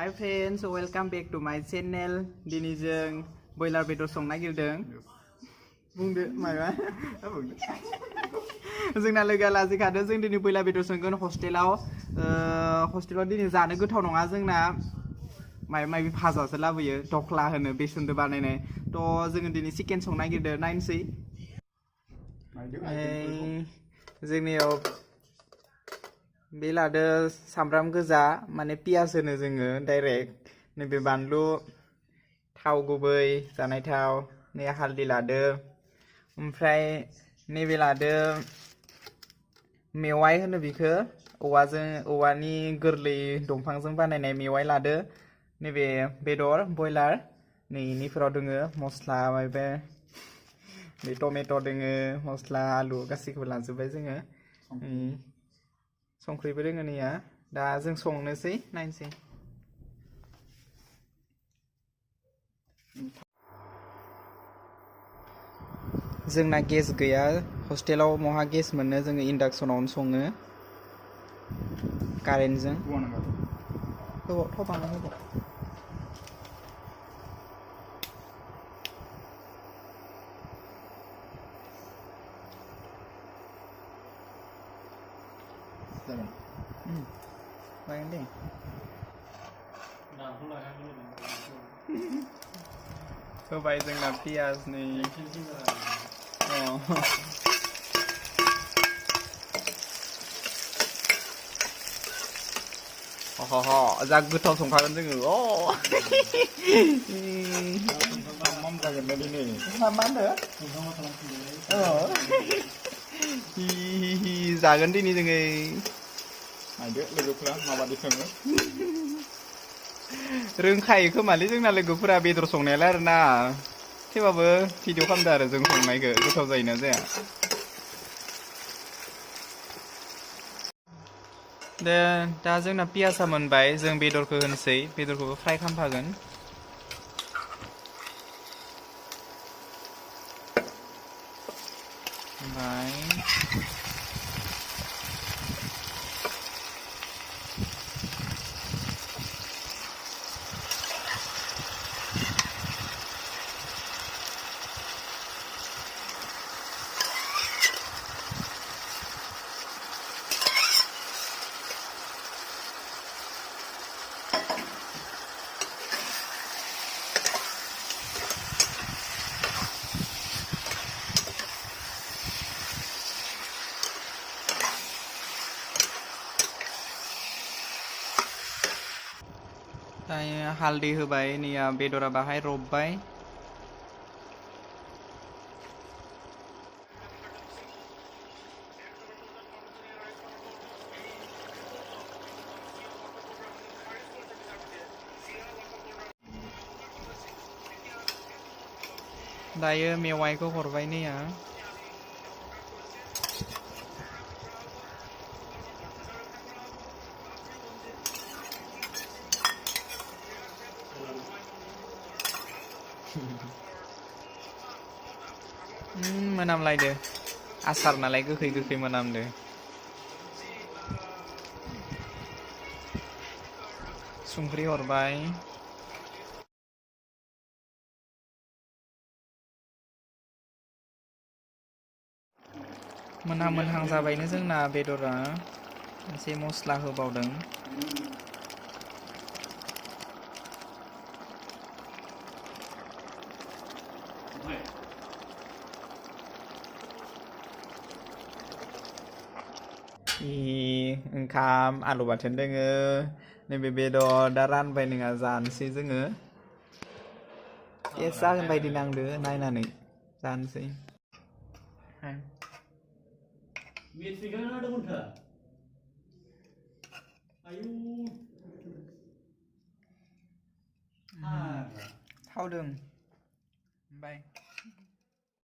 Hi friends, welcome back to my channel. Dini जों बयलार बेदर संनो नागिरदों. बुंदो माबा. जोंना लोगोआ लाजिखादों जों दिनै बयलार बेदर संगोन हस्टेलाव. हस्टेलाव दिनै जानो गोथाव नङा जोंना. माबा भाजासो लाबोयो दख्ला होनो बेसनदो बानायनाय. थ' जोङो दिनै चिकेन संनो नागिरदों नायनोसै. जोंनियाव बे लादो सामब्राम गोजा माने पियाज होनो जोङो डाइरेक्ट नैबे बानलु थाव गुबै जानाय थाव नै हालदै लादो ओमफ्राय नैबे लादो मेवाइ होनो बिखो औवानि गोरलै दंफांजों बानायनाय मेवाइ लादो नैबे बेदर बयलार नै इनिफोराव दोङो मस्ला माबा बे टमेट' दोङो मस्ला आलु गासैखौबो लाजोबबाय जोङो संख्रिबो दोङो नैया दा जों संनोसै नायनोसै जोंना गेस गैया हस्टेलाव महा गेस मोनो जोङो इन्डाक्सनावनो सङो कारेन्टजों थाव बांनाय होबाव Bayang deh. Coba जोंना पियाज नै जा गोथाव संखागोन जोङो माम जागोन ना दिनै मा होनो जागोन दिनै जोङो नायदो लोगोफोरा माबादि सङो रोंखायो खोमालै जोंना लोगोफोरा बेदर संनायालाय आरोना थेवबाबो भिडिअ खालामदो आरो जों संनायखौ गोथाव जायोना जाया दा जोंना पियासा मोनबाय जों बेदरखौ होनोसै बेदरखौबो फ्राय खालामफागोन ओमफ्राय दायो हालदै होबाय नैया बेदरा बाहाय रबबाय दायो मेवाइखौ हरबाय नैया मोनामलायदो आसार नालाय गोखै मोनामदो संख्रि हरबाय मोनहां जाबायनो जोंना बेदरा एसे मस्ला होबावदों ओंखाम आलु बाथोन दोङो नैबे बेदर दा रानबाय नोङा जानोसै जोङो टेस्ट जागोन बायदि नांदो नायनानै जानोसै थावदों बाय